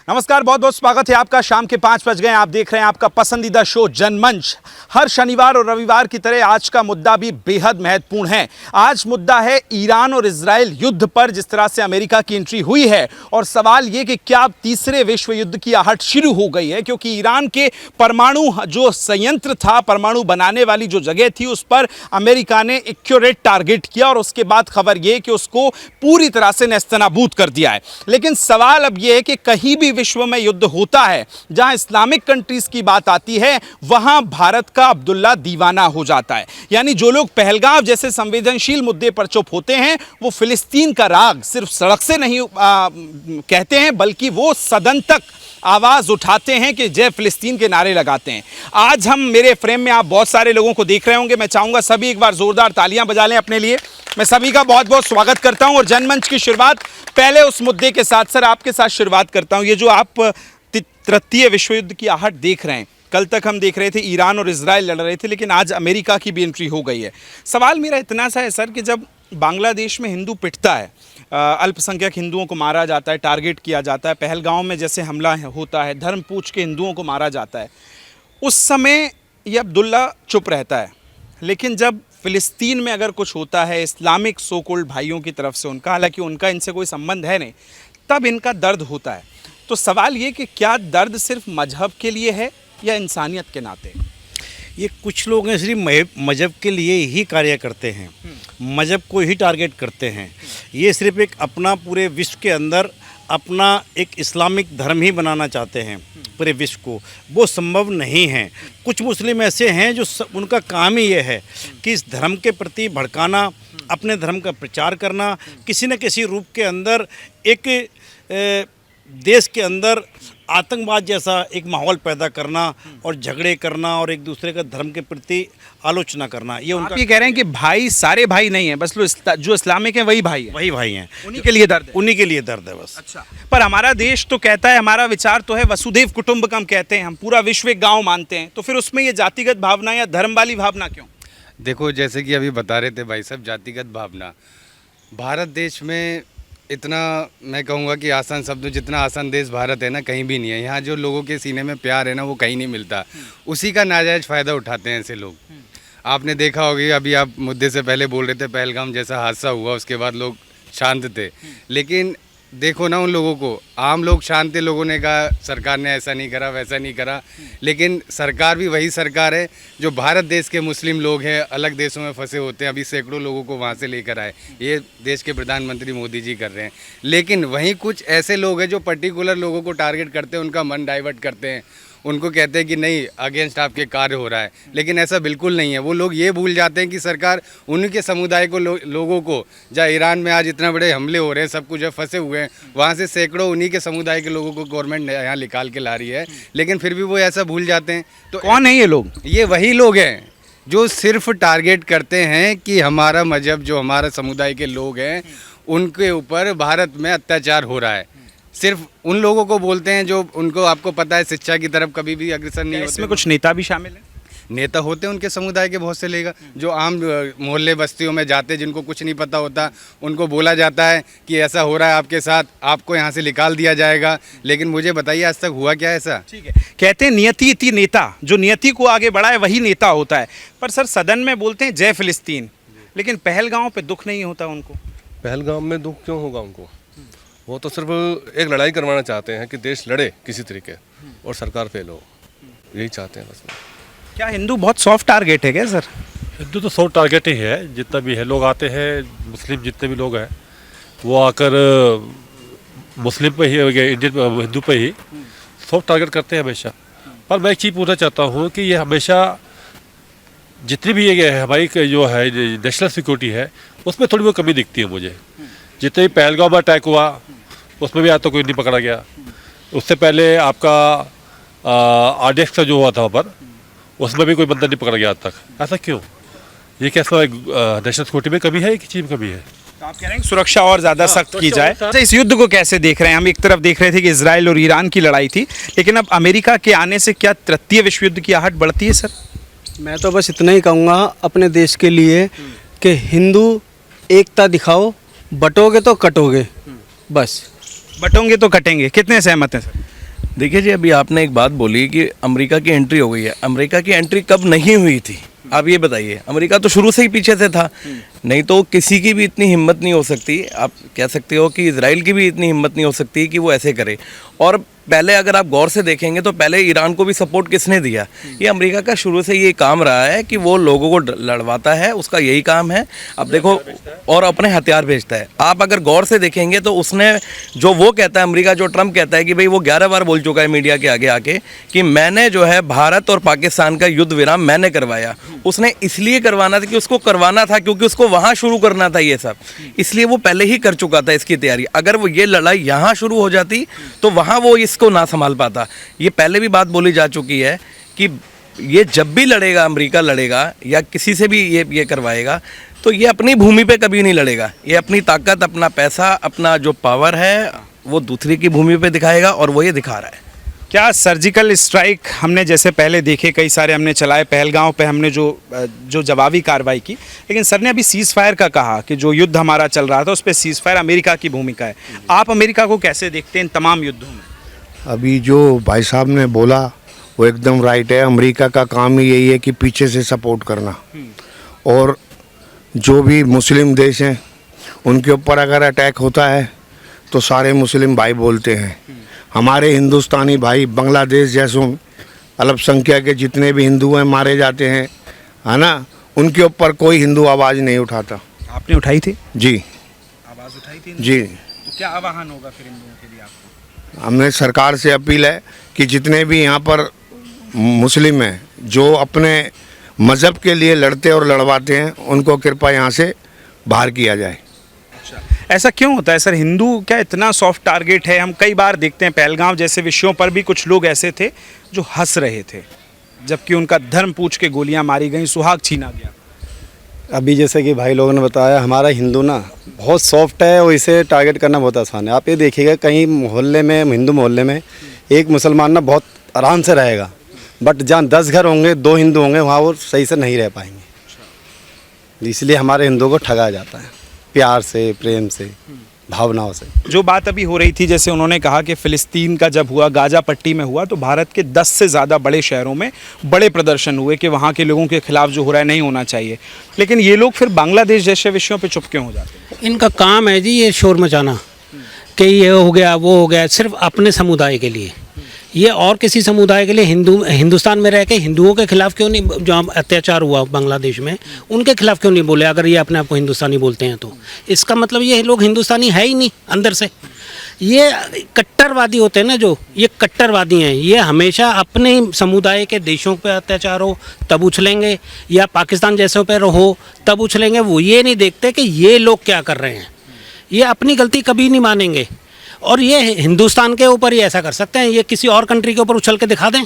नमस्कार, बहुत बहुत स्वागत है आपका। शाम के 5 बज गए। आप देख रहे हैं आपका पसंदीदा शो जनमंच। हर शनिवार और रविवार की तरह आज का मुद्दा भी बेहद महत्वपूर्ण है। आज मुद्दा है ईरान और इजराइल युद्ध पर जिस तरह से अमेरिका की एंट्री हुई है, और सवाल ये कि क्या अब तीसरे विश्व युद्ध की आहट शुरू हो गई है, क्योंकि ईरान के परमाणु जो संयंत्र था, परमाणु बनाने वाली जो जगह थी, उस पर अमेरिका ने एक्यूरेट टारगेट किया और उसके बाद खबर यह कि उसको पूरी तरह से नेस्तनाबूद कर दिया है। लेकिन सवाल अब यह है कि कहीं भी विश्व में युद्ध होता है, जहां इस्लामिक कंट्रीज की बात आती है, वहां भारत का अब्दुल्ला दीवाना हो जाता है। यानी जो लोग पहलगाम जैसे संवेदनशील मुद्दे पर चुप होते हैं, वो फिलिस्तीन का राग सिर्फ सड़क से नहीं कहते हैं, बल्कि वो सदन तक आवाज उठाते हैं कि जय फिलिस्तीन के नारे लगाते हैं। आज हम मेरे फ्रेम में आप बहुत सारे लोगों को देख रहे होंगे। मैं चाहूंगा सभी एक बार जोरदार तालियां बजा लें अपने लिए। मैं सभी का बहुत बहुत स्वागत करता हूं और जनमंच की शुरुआत पहले उस मुद्दे के साथ सर आपके साथ शुरुआत करता हूं। ये जो आप तृतीय विश्व युद्ध की आहट देख रहे हैं, कल तक हम देख रहे थे ईरान और इजराइल लड़ रहे थे, लेकिन आज अमेरिका की भी एंट्री हो गई है। सवाल मेरा इतना सा है सर कि जब बांग्लादेश में हिंदू पिटता है, अल्पसंख्यक हिंदुओं को मारा जाता है, टारगेट किया जाता है, पहलगांव में जैसे हमला होता है, धर्म पूछ के हिंदुओं को मारा जाता है, उस समय ये अब्दुल्ला चुप रहता है। लेकिन जब फिलिस्तीन में अगर कुछ होता है इस्लामिक सो कॉल्ड भाइयों की तरफ से, उनका हालांकि उनका इनसे कोई संबंध है नहीं, तब इनका दर्द होता है। तो सवाल ये कि क्या दर्द सिर्फ मजहब के लिए है या इंसानियत के नाते? ये कुछ लोग हैं सिर्फ मजहब के लिए ही कार्य करते हैं, मजहब को ही टारगेट करते हैं। ये सिर्फ एक अपना पूरे विश्व के अंदर अपना एक इस्लामिक धर्म ही बनाना चाहते हैं पूरे विश्व को। वो संभव नहीं है। कुछ मुस्लिम ऐसे हैं जो उनका काम ही ये है कि इस धर्म के प्रति भड़काना, अपने धर्म का प्रचार करना, किसी न किसी रूप के अंदर एक देश के अंदर आतंकवाद जैसा एक माहौल पैदा करना और झगड़े करना और एक दूसरे का धर्म के प्रति आलोचना करना। ये उनका, आप ये कह रहे हैं कि भाई सारे भाई नहीं हैं, बस जो इस्लामिक हैं वही भाई हैं, वही भाई हैं, उन्हीं के लिए दर्द है। उन्हीं के लिए दर्द है बस। अच्छा, पर हमारा देश तो कहता है, हमारा विचार तो है वसुधैव कुटुंबकम कहते हैं, हम पूरा विश्व एक गाँव मानते हैं, तो फिर उसमें ये जातिगत भावना या धर्म वाली भावना क्यों? देखो, जैसे कि अभी बता रहे थे भाई साहब, जातिगत भावना भारत देश में इतना, मैं कहूँगा कि आसान शब्द, जितना आसान देश भारत है ना, कहीं भी नहीं है। यहाँ जो लोगों के सीने में प्यार है ना, वो कहीं नहीं मिलता। उसी का नाजायज़ फ़ायदा उठाते हैं ऐसे लोग। आपने देखा होगा, अभी आप मुद्दे से पहले बोल रहे थे पहलगाम जैसा हादसा हुआ, उसके बाद लोग शांत थे। लेकिन देखो ना, उन लोगों को, आम लोग शांत थे, लोगों ने कहा सरकार ने ऐसा नहीं करा, वैसा नहीं करा। लेकिन सरकार भी वही सरकार है जो भारत देश के मुस्लिम लोग हैं, अलग देशों में फंसे होते हैं, अभी सैकड़ों लोगों को वहाँ से लेकर आए। ये देश के प्रधानमंत्री मोदी जी कर रहे हैं। लेकिन वहीं कुछ ऐसे लोग हैं जो पर्टिकुलर लोगों को टारगेट करते हैं, उनका मन डाइवर्ट करते हैं, उनको कहते हैं कि नहीं, अगेंस्ट आपके कार्य हो रहा है। लेकिन ऐसा बिल्कुल नहीं है। वो लोग ये भूल जाते हैं कि सरकार उन्हीं के समुदाय को लोगों को, जहाँ ईरान में आज इतने बड़े हमले हो रहे हैं, सब कुछ है, फंसे हुए हैं, वहाँ से सैकड़ों उन्हीं के समुदाय के लोगों को गवर्नमेंट यहाँ निकाल के ला रही है। लेकिन फिर भी वो ऐसा भूल जाते हैं। तो कौन है ये लोग? ये वही लोग हैं जो सिर्फ टारगेट करते हैं कि हमारा मजहब, जो हमारा समुदाय के लोग हैं, उनके ऊपर भारत में अत्याचार हो रहा है। सिर्फ उन लोगों को बोलते हैं जो उनको, आपको पता है, शिक्षा की तरफ कभी भी अग्रसर नहीं होते। इसमें कुछ नेता भी शामिल हैं? नेता होते हैं उनके समुदाय के बहुत से लेगा, जो आम मोहल्ले बस्तियों में जाते, जिनको कुछ नहीं पता होता, उनको बोला जाता है कि ऐसा हो रहा है आपके साथ, आपको यहाँ से निकाल दिया जाएगा। लेकिन मुझे बताइए, आज तक हुआ क्या ऐसा? ठीक है, कहते हैं नियति इति नेता, जो नियति को आगे बढ़ाए वही नेता होता है। पर सर, सदन में बोलते हैं जय फिलिस्तीन, लेकिन पहलगांव पे दुख नहीं होता उनको। पहलगाम में दुख क्यों होगा उनको? वो तो सिर्फ एक लड़ाई करवाना चाहते हैं कि देश लड़े किसी तरीके और सरकार फेल हो, यही चाहते हैं बस। क्या हिंदू बहुत सॉफ्ट टारगेट है क्या सर? हिंदू तो सॉफ्ट टारगेट ही है। जितना भी है लोग आते हैं, मुस्लिम जितने भी लोग हैं, वो आकर मुस्लिम पे ही, इंडियन हिंदू पे ही सॉफ्ट टारगेट करते हैं हमेशा। पर मैं एक चीज़ पूछना चाहता हूँ कि ये हमेशा जितनी भी ये हमारी जो है नेशनल सिक्योरिटी है, उसमें थोड़ी बहुत कमी दिखती है मुझे। जितने भी पहलगाम में अटैक हुआ, उसमें भी आज तक कोई नहीं पकड़ा गया। उससे पहले आपका RDX का जो हुआ था वहाँ पर, उसमें भी कोई बंदा नहीं पकड़ा गया आज तक। ऐसा क्यों? ये कैसा नेशनल सिक्योरिटी में कमी है, एक चीज़ में कमी है? तो आप कह रहे हैं सुरक्षा और ज़्यादा सख्त की जाए। अच्छा, इस युद्ध को कैसे देख रहे हैं? हम एक तरफ देख रहे थे कि इजराइल और ईरान की लड़ाई थी, लेकिन अब अमेरिका के आने से क्या तृतीय विश्व युद्ध की आहट बढ़ती है सर? मैं तो बस इतना ही कहूँगा अपने देश के लिए कि हिंदू एकता दिखाओ, बटोगे तो कटोगे, बस। बटोंगे तो कटेंगे, कितने सहमत हैं सर? देखिए जी, अभी आपने एक बात बोली कि अमेरिका की एंट्री हो गई है। अमेरिका की एंट्री कब नहीं हुई थी, आप ये बताइए। अमेरिका तो शुरू से ही पीछे से था, नहीं तो किसी की भी इतनी हिम्मत नहीं हो सकती। आप कह सकते हो कि इजराइल की भी इतनी हिम्मत नहीं हो सकती कि वो ऐसे करे। और पहले अगर आप गौर से देखेंगे तो पहले ईरान को भी सपोर्ट किसने दिया? ये अमेरिका का शुरू से ये काम रहा है कि वो लोगों को लड़वाता है, उसका यही काम है। अब देखो, और अपने हथियार भेजता है। आप अगर गौर से देखेंगे तो उसने जो वो कहता है, अमेरिका जो ट्रम्प कहता है कि भाई वो 11 बार बोल चुका है मीडिया के आगे आके कि मैंने जो है भारत और पाकिस्तान का युद्ध विराम मैंने करवाया। उसने इसलिए करवाना था कि उसको करवाना था, क्योंकि उसको वहाँ शुरू करना था ये सब, इसलिए वो पहले ही कर चुका था इसकी तैयारी। अगर वो ये लड़ाई यहाँ शुरू हो जाती तो वहाँ वो इसको ना संभाल पाता। ये पहले भी बात बोली जा चुकी है कि ये जब भी लड़ेगा, अमेरिका लड़ेगा या किसी से भी ये करवाएगा, तो ये अपनी भूमि पे कभी नहीं लड़ेगा। ये अपनी ताकत, अपना पैसा, अपना जो पावर है वो दूसरी की भूमि पे दिखाएगा, और वो ये दिखा रहा है। क्या सर्जिकल स्ट्राइक हमने जैसे पहले देखे कई सारे हमने चलाए, पहलगांव पे हमने जो जवाबी कार्रवाई की, लेकिन सर ने अभी सीज़ फायर का कहा कि जो युद्ध हमारा चल रहा था उस पर सीज़ फायर अमेरिका की भूमिका है। आप अमेरिका को कैसे देखते हैं इन तमाम युद्धों में? अभी जो भाई साहब ने बोला वो एकदम राइट है। अमेरिका का काम ही यही है कि पीछे से सपोर्ट करना, और जो भी मुस्लिम देश हैं उनके ऊपर अगर अटैक होता है तो सारे मुस्लिम भाई बोलते हैं। हमारे हिंदुस्तानी भाई बांग्लादेश जैसों अल्पसंख्यक के जितने भी हिंदू हैं मारे जाते हैं, है ना, उनके ऊपर कोई हिंदू आवाज़ नहीं उठाता। आपने उठाई थी? जी, आवाज़ उठाई थी जी। तो क्या आह्वान होगा फिर हिंदुओं के लिए आपको? हमने सरकार से अपील है कि जितने भी यहाँ पर मुस्लिम हैं जो अपने मज़हब के लिए लड़ते और लड़वाते हैं, उनको कृपया यहाँ से बाहर किया जाए। ऐसा क्यों होता है सर? हिंदू क्या इतना सॉफ्ट टारगेट है? हम कई बार देखते हैं पहलगांव जैसे विषयों पर भी कुछ लोग ऐसे थे जो हंस रहे थे, जबकि उनका धर्म पूछ के गोलियां मारी गई, सुहाग छीना गया। अभी जैसे कि भाई लोगों ने बताया, हमारा हिंदू ना बहुत सॉफ्ट है और इसे टारगेट करना बहुत आसान है। आप ये देखिएगा, कहीं मोहल्ले में, हिंदू मोहल्ले में एक मुसलमान ना बहुत आराम से रहेगा, बट जहाँ 10 घर होंगे, 2 हिंदू होंगे, वहाँ वो सही से नहीं रह पाएंगे। इसलिए हमारे हिंदुओं को ठगा जाता है, प्यार से, प्रेम से, भावनाओं से। जो बात अभी हो रही थी, जैसे उन्होंने कहा कि फ़िलिस्तीन का जब हुआ, गाज़ा पट्टी में हुआ, तो भारत के 10 से ज़्यादा बड़े शहरों में बड़े प्रदर्शन हुए कि वहाँ के लोगों के खिलाफ जो हो रहा है नहीं होना चाहिए। लेकिन ये लोग फिर बांग्लादेश जैसे विषयों पे चुप क्यों हो जाते हैं? इनका काम है जी ये शोर मचाना कि ये हो गया, वो हो गया, सिर्फ अपने समुदाय के लिए। ये और किसी समुदाय के लिए हिंदुस्तान में रह के हिंदुओं के खिलाफ क्यों नहीं, जो अत्याचार हुआ बांग्लादेश में, उनके खिलाफ क्यों नहीं बोले? अगर ये अपने आप को हिंदुस्तानी बोलते हैं तो इसका मतलब ये लोग हिंदुस्तानी है ही नहीं अंदर से। ये कट्टरवादी होते हैं ना, जो ये कट्टरवादी हैं, ये हमेशा अपने समुदाय के देशों पे अत्याचार हो तब उछलेंगे, या पाकिस्तान जैसों पर हो तब उछलेंगे। वो ये नहीं देखते कि ये लोग क्या कर रहे हैं। ये अपनी गलती कभी नहीं मानेंगे, और ये हिंदुस्तान के ऊपर ही ऐसा कर सकते हैं। ये किसी और कंट्री के ऊपर उछल के दिखा दें,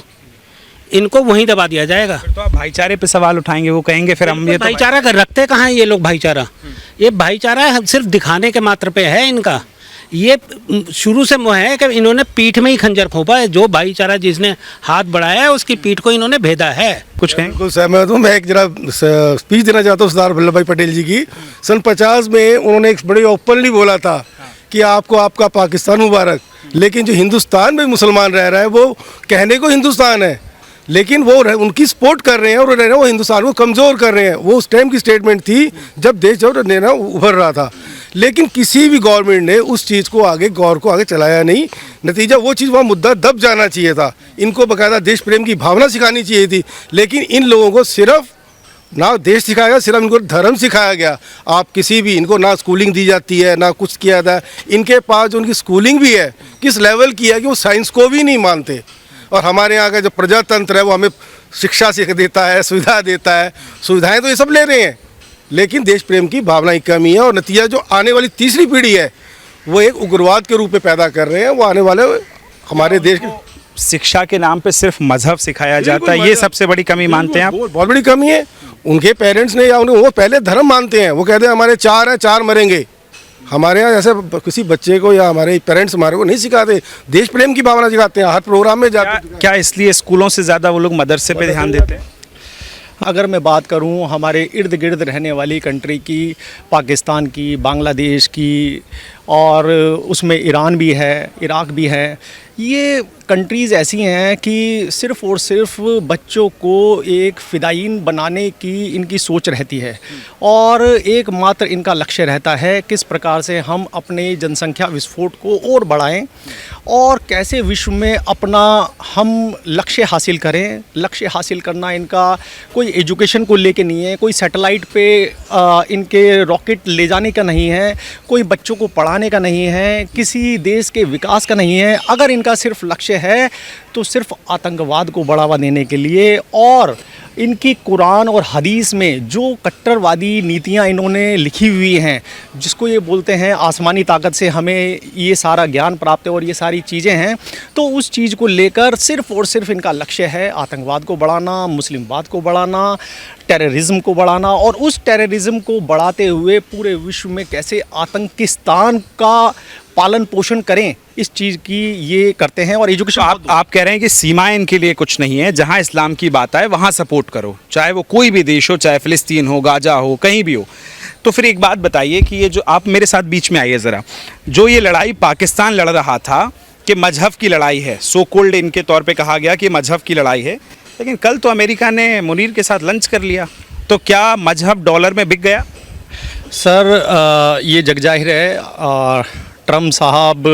इनको वहीं दबा दिया जाएगा। फिर तो आप भाईचारे पे सवाल उठाएंगे, वो कहेंगे फिर हम ये तो भाईचारा रखते कहाँ हैं ये लोग? भाईचारा, ये भाईचारा सिर्फ दिखाने के मात्र पे है इनका। ये शुरू से वो है कि इन्होंने पीठ में ही खंजर खोपा है। जो भाईचारा जिसने हाथ बढ़ाया है उसकी पीठ को इन्होंने भेदा है। कुछ कहें? बिल्कुल सहमत हूँ। मैं एक जरा स्पीच देना चाहता हूँ सरदार वल्लभ भाई पटेल जी की। सन 50 में उन्होंने एक बड़े ओपनली बोला था कि आपको आपका पाकिस्तान मुबारक, लेकिन जो हिंदुस्तान में मुसलमान रह रहा है वो कहने को हिंदुस्तान है, लेकिन वो उनकी सपोर्ट कर रहे हैं और वो हिंदुस्तान को कमज़ोर कर रहे हैं। वो उस टाइम की स्टेटमेंट थी जब देश जो ना उभर रहा था, लेकिन किसी भी गवर्नमेंट ने उस चीज़ को आगे, गौर को आगे चलाया नहीं। नतीजा वो चीज़, वहाँ मुद्दा दब जाना चाहिए था। इनको बाकायदा देश प्रेम की भावना सिखानी चाहिए थी, लेकिन इन लोगों को सिर्फ ना देश सिखाया गया, सिर्फ इनको धर्म सिखाया गया। आप किसी भी, इनको ना स्कूलिंग दी जाती है ना कुछ किया जाता है। इनके पास जो उनकी स्कूलिंग भी है किस लेवल की है कि वो साइंस को भी नहीं मानते। और हमारे यहाँ का जो प्रजातंत्र है वो हमें शिक्षा सीख देता है, सुविधा देता है, सुविधाएं तो ये सब ले रहे हैं, लेकिन देश प्रेम की भावना की कमी है। और नतीजा जो आने वाली तीसरी पीढ़ी है वो एक उग्रवाद के रूप में पैदा कर रहे हैं। वो आने वाले हमारे देश के शिक्षा के नाम पे सिर्फ मजहब सिखाया जाता है, ये सबसे बड़ी कमी मानते हैं आप? बहुत बड़ी कमी है। उनके पेरेंट्स ने या वो पहले धर्म मानते हैं, वो कहते हैं हमारे 4 हैं, 4 मरेंगे। हमारे यहाँ ऐसे किसी बच्चे को या हमारे पेरेंट्स हमारे को नहीं सिखाते, देश प्रेम की भावना सिखाते हैं, हर प्रोग्राम में जाते हैं। क्या इसलिए स्कूलों से ज़्यादा वो लोग मदरसे पे ध्यान देते हैं? अगर मैं बात करूं हमारे इर्द गिर्द रहने वाली कंट्री की, पाकिस्तान की, बांग्लादेश की और उसमें ईरान भी है, इराक भी है। ये कंट्रीज़ ऐसी हैं कि सिर्फ़ और सिर्फ बच्चों को एक फ़िदायीन बनाने की इनकी सोच रहती है और एकमात्र इनका लक्ष्य रहता है किस प्रकार से हम अपने जनसंख्या विस्फोट को और बढ़ाएं और कैसे विश्व में अपना हम लक्ष्य हासिल करें। लक्ष्य हासिल करना इनका कोई एजुकेशन को लेके नहीं है, कोई सैटेलाइट पे इनके रॉकेट ले जाने का नहीं है, कोई बच्चों को पढ़ाने का नहीं है, किसी देश के विकास का नहीं है। अगर इनका सिर्फ लक्ष्य है तो सिर्फ आतंकवाद को बढ़ावा देने के लिए और इनकी कुरान और हदीस में जो कट्टरवादी नीतियां इन्होंने लिखी हुई हैं, जिसको ये बोलते हैं आसमानी ताकत से हमें ये सारा ज्ञान प्राप्त है और ये सारी चीज़ें हैं, तो उस चीज़ को लेकर सिर्फ और सिर्फ इनका लक्ष्य है आतंकवाद को बढ़ाना, मुस्लिमवाद को बढ़ाना, टेररिज्म को बढ़ाना और उस टेररिज्म को बढ़ाते हुए पूरे विश्व में कैसे आतंकिस्तान का पालन पोषण करें, इस चीज़ की ये करते हैं। और एजुकेशन आप कह रहे हैं कि सीमाएं इनके लिए कुछ नहीं है, जहां इस्लाम की बात आए वहां सपोर्ट करो, चाहे वो कोई भी देश हो, चाहे फ़िलिस्तीन हो, गाजा हो, कहीं भी हो। तो फिर एक बात बताइए कि ये जो आप मेरे साथ बीच में आइए ज़रा, जो ये लड़ाई पाकिस्तान लड़ रहा था कि मजहब की लड़ाई है, सो कोल्ड इनके तौर पर कहा गया कि मजहब की लड़ाई है, लेकिन कल तो अमेरिका ने मुनीर के साथ लंच कर लिया, तो क्या मजहब डॉलर में बिक गया? सर ये जग जाहिर है। ट्रम्प साहब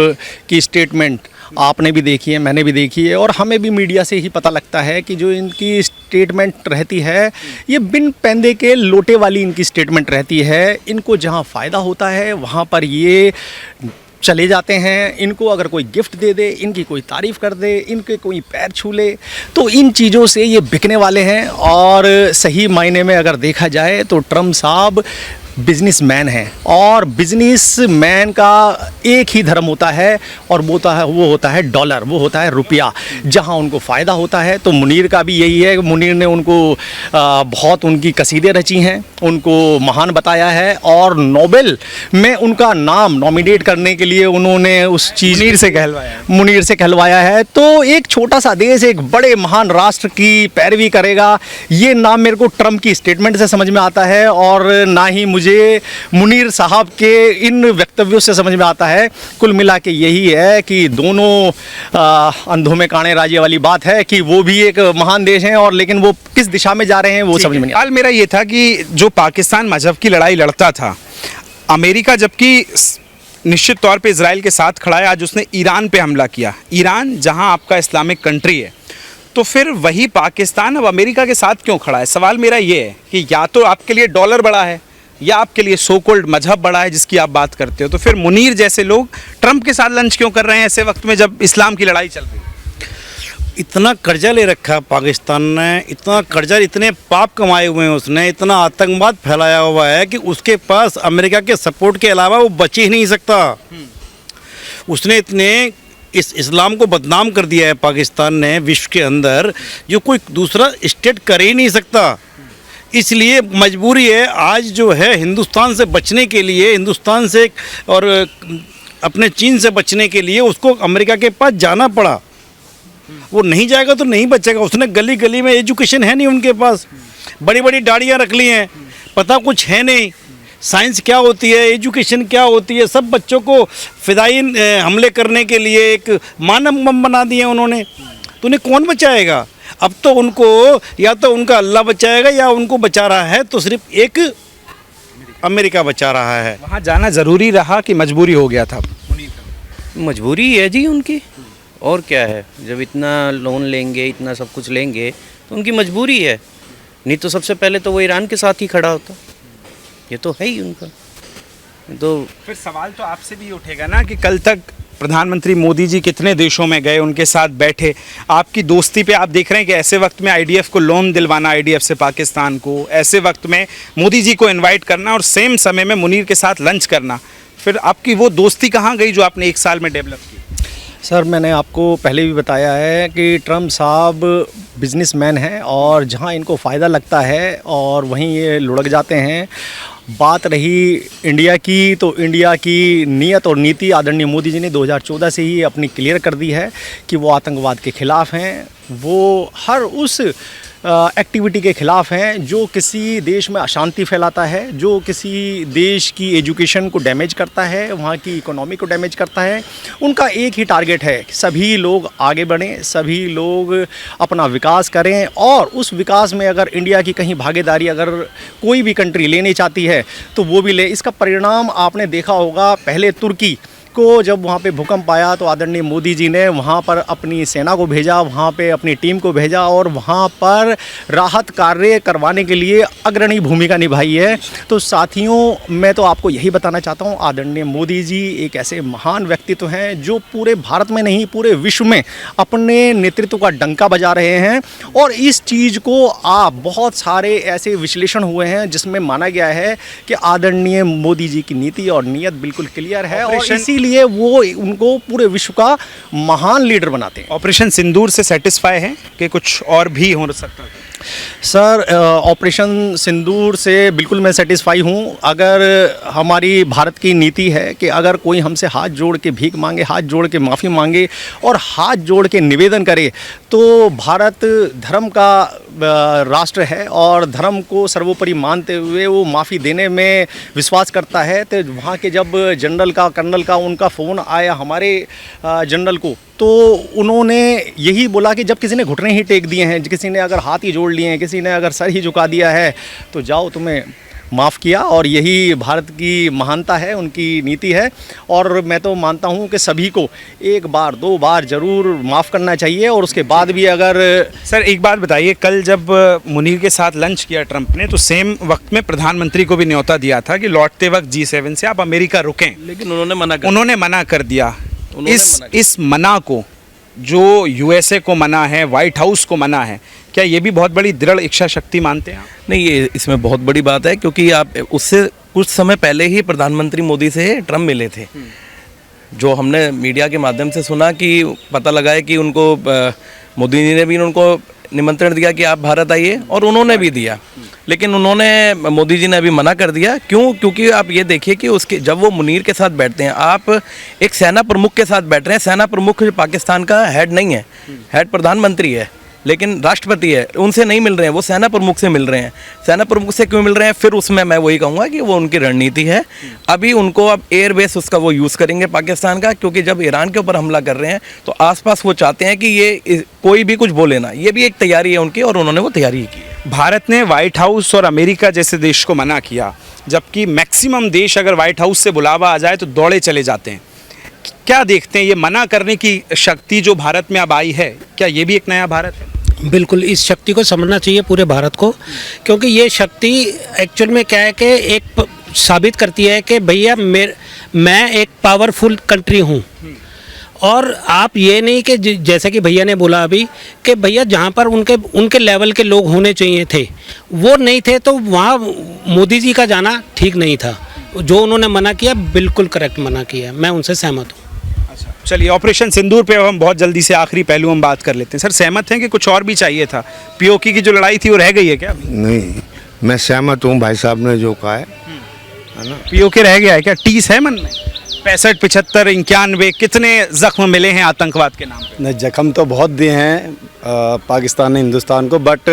की स्टेटमेंट आपने भी देखी है, मैंने भी देखी है और हमें भी मीडिया से ही पता लगता है कि जो इनकी स्टेटमेंट रहती है ये बिन पैंदे के लोटे वाली इनकी स्टेटमेंट रहती है। इनको जहां फ़ायदा होता है वहां पर ये चले जाते हैं। इनको अगर कोई गिफ्ट दे दे, इनकी कोई तारीफ़ कर दे, इनके कोई पैर छू ले, तो इन चीज़ों से ये बिकने वाले हैं। और सही मायने में अगर देखा जाए तो ट्रम्प साहब बिजनेसमैन हैं और बिजनेसमैन का एक ही धर्म होता है और वो होता है डॉलर, वो होता है रुपया। जहां उनको फ़ायदा होता है, तो मुनीर का भी यही है। मुनीर ने उनको बहुत उनकी कसीदे रची हैं, उनको महान बताया है और नोबेल में उनका नाम नॉमिनेट करने के लिए उन्होंने उस चीज़ मुनीर से कहलवाया है। तो एक छोटा सा देश एक बड़े महान राष्ट्र की पैरवी करेगा, ये नाम मेरे को ट्रम्प की स्टेटमेंट से समझ में आता है और ना ही मुझे मुनीर साहब के इन वक्तव्यों से समझ में आता है। कुल मिला के यही है कि दोनों अंधों में काने राजे वाली बात है कि वो भी एक महान देश हैं और लेकिन वो किस दिशा में जा रहे हैं वो समझ में नहीं। हाल मेरा ये था कि जो पाकिस्तान मजहब की लड़ाई लड़ता था, अमेरिका जबकि निश्चित तौर पे इजराइल के साथ खड़ा है, आज उसने ईरान पे हमला किया। ईरान जहां आपका इस्लामिक कंट्री है, तो फिर वही पाकिस्तान अब अमेरिका के साथ क्यों खड़ा है? सवाल मेरा ये है कि या तो आपके लिए डॉलर बड़ा है या आपके लिए सो कॉल्ड मजहब बड़ा है जिसकी आप बात करते हो। तो फिर मुनीर जैसे लोग ट्रंप के साथ लंच क्यों कर रहे हैं ऐसे वक्त में जब इस्लाम की लड़ाई चल रही है? इतना कर्जा ले रखा है पाकिस्तान ने, इतना कर्जा, इतने पाप कमाए हुए हैं उसने, इतना आतंकवाद फैलाया हुआ है कि उसके पास अमेरिका के सपोर्ट के अलावा वो बच ही नहीं सकता। उसने इतने इस इस्लाम को बदनाम कर दिया है पाकिस्तान ने विश्व के अंदर, जो कोई दूसरा स्टेट कर ही नहीं सकता। इसलिए मजबूरी है आज जो है हिंदुस्तान से बचने के लिए, हिंदुस्तान से और अपने चीन से बचने के लिए उसको अमेरिका के पास जाना पड़ा। वो नहीं जाएगा तो नहीं बचेगा। उसने गली गली में, एजुकेशन है नहीं उनके पास, बड़ी बड़ी दाढ़ियाँ रख ली हैं, पता कुछ है नहीं, साइंस क्या होती है, एजुकेशन क्या होती है, सब बच्चों को फिदायीन हमले करने के लिए एक मानव बम बना दिए उन्होंने। तो उन्हें कौन बचाएगा? अब तो उनको या तो उनका अल्लाह बचाएगा या उनको बचा रहा है तो सिर्फ एक अमेरिका बचा रहा है। वहाँ जाना ज़रूरी रहा कि मजबूरी हो गया था? मजबूरी है जी उनकी, और क्या है। जब इतना लोन लेंगे, इतना सब कुछ लेंगे तो उनकी मजबूरी है, नहीं तो सबसे पहले तो वो ईरान के साथ ही खड़ा होता। ये तो है ही उनका। तो फिर सवाल तो आपसे भी उठेगा ना कि कल तक प्रधानमंत्री मोदी जी कितने देशों में गए, उनके साथ बैठे, आपकी दोस्ती पे आप देख रहे हैं कि ऐसे वक्त में आईडीएफ को लोन दिलवाना, आईडीएफ से पाकिस्तान को, ऐसे वक्त में मोदी जी को इनवाइट करना और सेम समय में मुनीर के साथ लंच करना, फिर आपकी वो दोस्ती कहाँ गई जो आपने एक साल में डेवलप की? सर मैंने आपको पहले भी बताया है कि ट्रम्प साहब बिजनेसमैन हैं और जहां इनको फ़ायदा लगता है और वहीं ये लुढ़क जाते हैं। बात रही इंडिया की, तो इंडिया की नीयत और नीति आदरणीय मोदी जी ने 2014 से ही अपनी क्लियर कर दी है कि वो आतंकवाद के ख़िलाफ़ हैं। वो हर उस एक्टिविटी के ख़िलाफ़ हैं, जो किसी देश में अशांति फैलाता है, जो किसी देश की एजुकेशन को डैमेज करता है, वहाँ की इकोनॉमी को डैमेज करता है। उनका एक ही टारगेट है कि सभी लोग आगे बढ़ें, सभी लोग अपना विकास करें, और उस विकास में अगर इंडिया की कहीं भागीदारी अगर कोई भी कंट्री लेनी चाहती है तो वो भी ले। इसका परिणाम आपने देखा होगा, पहले तुर्की को जब वहाँ पे भूकंप आया तो आदरणीय मोदी जी ने वहाँ पर अपनी सेना को भेजा, वहाँ पे अपनी टीम को भेजा और वहाँ पर राहत कार्य करवाने के लिए अग्रणी भूमिका निभाई है। तो साथियों, मैं तो आपको यही बताना चाहता हूँ, आदरणीय मोदी जी एक ऐसे महान व्यक्तित्व हैं जो पूरे भारत में नहीं पूरे विश्व में अपने नेतृत्व का डंका बजा रहे हैं। और इस चीज़ को आप बहुत सारे ऐसे विश्लेषण हुए हैं जिसमें माना गया है कि आदरणीय मोदी जी की नीति और नीयत बिल्कुल क्लियर है और इसीलिए वो उनको पूरे विश्व का महान लीडर बनाते हैं। ऑपरेशन सिंदूर से सेटिस्फाई हैं कि कुछ और भी हो सकता है? सर, ऑपरेशन सिंदूर से बिल्कुल मैं सेटिस्फाई हूँ। अगर हमारी भारत की नीति है कि अगर कोई हमसे हाथ जोड़ के भीख मांगे, हाथ जोड़ के माफ़ी मांगे और हाथ जोड़ के निवेदन करे, तो भारत धर्म का राष्ट्र है और धर्म को सर्वोपरि मानते हुए वो माफ़ी देने में विश्वास करता है। तो वहाँ के जब जनरल का, कर्नल का उनका फ़ोन आया हमारे जनरल को, तो उन्होंने यही बोला कि जब किसी ने घुटने ही टेक दिए हैं, किसी ने अगर हाथ ही जोड़ लिए हैं, किसी ने अगर सर ही झुका दिया है, तो जाओ तुम्हें माफ़ किया। और यही भारत की महानता है, उनकी नीति है। और मैं तो मानता हूँ कि सभी को एक बार, दो बार ज़रूर माफ़ करना चाहिए और उसके बाद भी अगर। सर एक बात बताइए, कल जब मुनीर के साथ लंच किया ट्रंप ने, तो सेम वक्त में प्रधानमंत्री को भी न्योता दिया था कि लौटते वक्त G7 से आप अमेरिका रुकें, लेकिन उन्होंने मना कर दिया। इस मना को जो USA को मना है, व्हाइट हाउस को मना है, क्या ये भी बहुत बड़ी दृढ़ इच्छा शक्ति मानते हैं आप? नहीं, ये इसमें बहुत बड़ी बात है, क्योंकि आप उससे कुछ समय पहले ही प्रधानमंत्री मोदी से ट्रम्प मिले थे। जो हमने मीडिया के माध्यम से सुना कि पता लगा है कि उनको मोदी जी ने भी उनको निमंत्रण दिया कि आप भारत आइए, और उन्होंने भी दिया, लेकिन मोदी जी ने अभी मना कर दिया। क्यों? क्योंकि आप ये देखिए कि उसके जब वो मुनीर के साथ बैठते हैं, आप एक सेना प्रमुख के साथ बैठ रहे हैं। सेना प्रमुख पाकिस्तान का हेड नहीं है, हेड प्रधानमंत्री है, लेकिन राष्ट्रपति है, उनसे नहीं मिल रहे हैं, वो सेना प्रमुख से मिल रहे हैं। सेना प्रमुख से क्यों मिल रहे हैं? फिर उसमें मैं वही कहूँगा कि वो उनकी रणनीति है। अभी उनको अब एयरबेस उसका वो यूज़ करेंगे पाकिस्तान का, क्योंकि जब ईरान के ऊपर हमला कर रहे हैं तो आसपास वो चाहते हैं कि ये कोई भी कुछ बोले ना। ये भी एक तैयारी है उनकी, और उन्होंने वो तैयारी की है। भारत ने व्हाइट हाउस और अमेरिका जैसे देश को मना किया, जबकि मैक्सिमम देश अगर व्हाइट हाउस से बुलावा आ जाए तो दौड़े चले जाते हैं। क्या देखते हैं, ये मना करने की शक्ति जो भारत में अब आई है, क्या ये भी एक नया भारत है? बिल्कुल, इस शक्ति को समझना चाहिए पूरे भारत को, क्योंकि ये शक्ति एक्चुअल में क्या है कि एक साबित करती है कि भैया मैं एक पावरफुल कंट्री हूँ। और आप ये नहीं कि जैसे कि भैया ने बोला अभी कि भैया जहाँ पर उनके लेवल के लोग होने चाहिए थे वो नहीं थे, तो वहाँ मोदी जी का जाना ठीक नहीं था। जो उन्होंने मना किया बिल्कुल करेक्ट मना किया, मैं उनसे सहमत हूँ। चलिए, ऑपरेशन सिंदूर पे हम बहुत जल्दी से आखिरी पहलू हम बात कर लेते हैं। सर सहमत हैं कि कुछ और भी चाहिए था? POK की जो लड़ाई थी वो रह गई है क्या? नहीं, मैं सहमत हूँ भाई साहब ने जो कहा है ना। POK रह गया है क्या? टीस है मन में? 65, 75, 91 कितने जख्म मिले हैं आतंकवाद के नाम पे? नहीं, जख्म तो बहुत दिए हैं पाकिस्तान ने हिंदुस्तान को, बट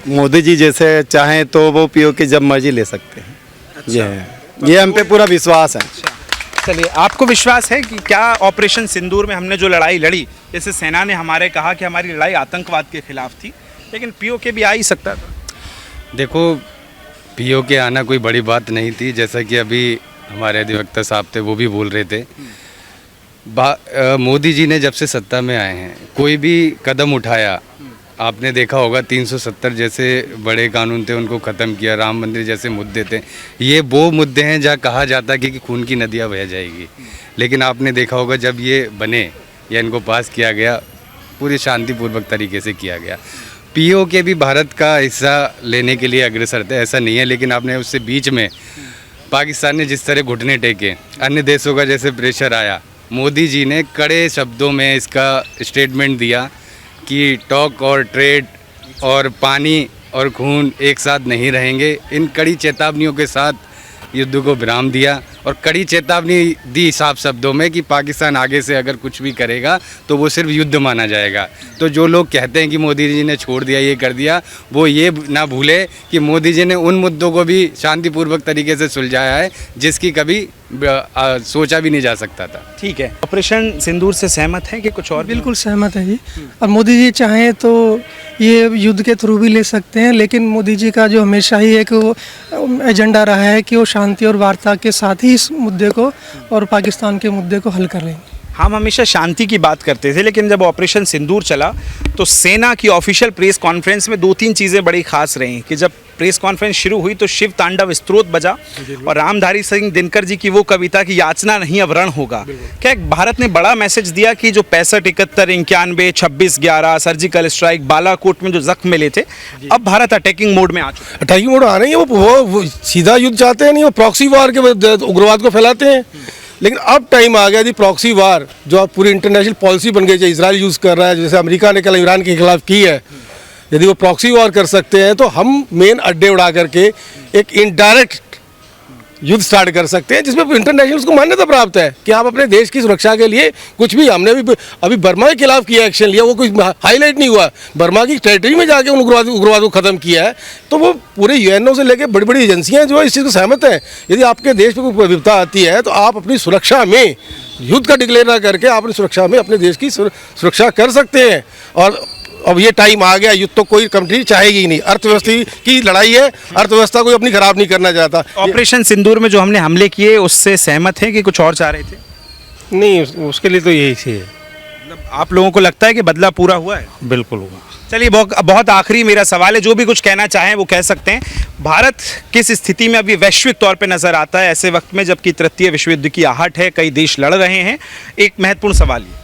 मोदी जी जैसे चाहें तो वो POK जब मर्जी ले सकते हैं। ये हम पे पूरा विश्वास है। चलिए, आपको विश्वास है कि क्या ऑपरेशन सिंदूर में हमने जो लड़ाई लड़ी, जैसे सेना ने हमारे कहा कि हमारी लड़ाई आतंकवाद के खिलाफ थी, लेकिन POK भी आ ही सकता था? देखो, POK आना कोई बड़ी बात नहीं थी, जैसा कि अभी हमारे अधिवक्ता साहब थे वो भी बोल रहे थे। मोदी जी ने जब से सत्ता में आए हैं कोई भी कदम उठाया, आपने देखा होगा 370 जैसे बड़े कानून थे उनको ख़त्म किया, राम मंदिर जैसे मुद्दे थे। ये वो मुद्दे हैं जहाँ कहा जाता है कि खून की नदियाँ बह जाएगी, लेकिन आपने देखा होगा जब ये बने या इनको पास किया गया, पूरी शांतिपूर्वक तरीके से किया गया। POK भी भारत का हिस्सा लेने के लिए अग्रसर थे, ऐसा नहीं है, लेकिन आपने उससे बीच में पाकिस्तान ने जिस तरह घुटने टेके, अन्य देशों का जैसे प्रेशर आया, मोदी जी ने कड़े शब्दों में इसका स्टेटमेंट दिया कि टॉक और ट्रेड और पानी और खून एक साथ नहीं रहेंगे। इन कड़ी चेतावनियों के साथ युद्ध को विराम दिया और कड़ी चेतावनी दी साफ शब्दों में कि पाकिस्तान आगे से अगर कुछ भी करेगा तो वो सिर्फ युद्ध माना जाएगा। तो जो लोग कहते हैं कि मोदी जी ने छोड़ दिया, ये कर दिया, वो ये ना भूले कि मोदी जी ने उन मुद्दों को भी शांतिपूर्वक तरीके से सुलझाया है जिसकी कभी सोचा भी नहीं जा सकता था। ठीक है, ऑपरेशन सिंदूर से सहमत हैं कि कुछ और? बिल्कुल सहमत है जी। और मोदी जी चाहें तो ये युद्ध के थ्रू भी ले सकते हैं, लेकिन मोदी जी का जो हमेशा ही एक एजेंडा रहा है कि वो शांति और वार्ता के साथ ही इस मुद्दे को और पाकिस्तान के मुद्दे को हल कर लेंगे। हम हमेशा शांति की बात करते थे, लेकिन जब ऑपरेशन सिंदूर चला तो सेना की ऑफिशियल प्रेस कॉन्फ्रेंस में 2-3 चीज़ें बड़ी खास रहीं कि जब प्रेस कॉन्फ्रेंस शुरू हुई तो शिव तांडव स्तोत्र बजा और रामधारी सिंह दिनकर जी की वो कविता की याचना नहीं अब रण होगा। क्या भारत ने बड़ा मैसेज दिया कि जो 65, 71, 91, 26, 11 सर्जिकल स्ट्राइक बालाकोट में जो जख्म मिले थे, अब भारत अटैकिंग मोड में आ चुका है? अटैकिंग मोड आ रहे हैं, वो सीधा युद्ध चाहते हैं नहीं, वो प्रॉक्सी वार के उग्रवाद को फैलाते हैं। लेकिन अब टाइम आ गया थी प्रॉक्सी वार जो अब पूरी इंटरनेशनल पॉलिसी बन गई है, इजराइल यूज़ कर रहा है, जैसे अमेरिका ने कल ईरान के खिलाफ की है। यदि वो प्रॉक्सी वार कर सकते हैं तो हम मेन अड्डे उड़ा करके एक इनडायरेक्ट युद्ध स्टार्ट कर सकते हैं जिसमें इंटरनेशनल उसको मान्यता प्राप्त है कि आप अपने देश की सुरक्षा के लिए कुछ भी। हमने भी अभी बर्मा के खिलाफ किया एक्शन लिया, वो कुछ हाईलाइट नहीं हुआ, बर्मा की टेरिटरी में जाके उन उग्रवाद को ख़त्म किया है। तो वो पूरे यूएनओ से लेकर बड़ी बड़ी एजेंसियाँ जो है इस चीज़ को सहमत हैं। यदि आपके देश में कोई विपदा आती है तो आप अपनी सुरक्षा में युद्ध का डिक्लेयर ना करके आप अपनी सुरक्षा में अपने देश की सुरक्षा कर सकते हैं। और अब ये टाइम आ गया, युद्ध तो कोई कंट्री चाहेगी ही नहीं, अर्थव्यवस्था की लड़ाई है, अर्थव्यवस्था कोई अपनी खराब नहीं करना चाहता। ऑपरेशन सिंदूर में जो हमने हमले किए उससे सहमत हैं कि कुछ और चाह रहे थे? नहीं, उसके लिए तो यही है। मतलब आप लोगों को लगता है कि बदला पूरा हुआ है? बिल्कुल हुआ। चलिए, बहुत आखिरी मेरा सवाल है, जो भी कुछ कहना चाहें वो कह सकते हैं। भारत किस स्थिति में अभी वैश्विक तौर पे नजर आता है ऐसे वक्त में जबकि तृतीय विश्व युद्ध की आहट है, कई देश लड़ रहे हैं? एक महत्वपूर्ण सवाल ये।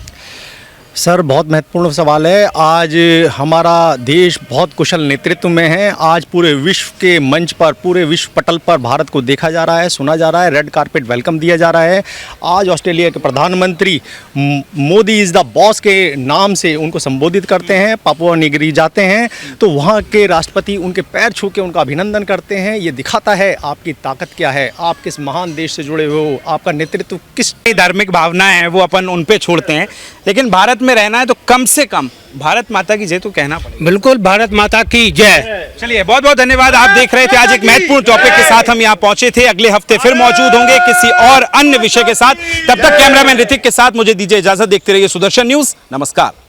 सर, बहुत महत्वपूर्ण सवाल है। आज हमारा देश बहुत कुशल नेतृत्व में है। आज पूरे विश्व के मंच पर, पूरे विश्व पटल पर भारत को देखा जा रहा है, सुना जा रहा है, रेड कारपेट वेलकम दिया जा रहा है। आज ऑस्ट्रेलिया के प्रधानमंत्री मोदी इज़ द बॉस के नाम से उनको संबोधित करते हैं। पापुआ न्यू जाते हैं तो वहाँ के राष्ट्रपति उनके पैर छू के उनका अभिनंदन करते हैं। ये दिखाता है आपकी ताकत क्या है, आप किस महान देश से जुड़े हुए हो, आपका नेतृत्व किस धार्मिक भावनाएं हैं वो अपन उन पे छोड़ते हैं, लेकिन भारत में रहना है तो कम से कम भारत माता की जय तो कहना पड़ेगा। बिल्कुल, भारत माता की जय। चलिए, बहुत बहुत धन्यवाद। आप देख रहे थे आज एक महत्वपूर्ण टॉपिक के साथ हम यहाँ पहुंचे थे। अगले हफ्ते फिर मौजूद होंगे किसी और अन्य विषय के साथ। तब तक कैमरामैन ऋतिक के साथ मुझे दीजिए इजाजत। देखते रहिए सुदर्शन न्यूज। नमस्कार।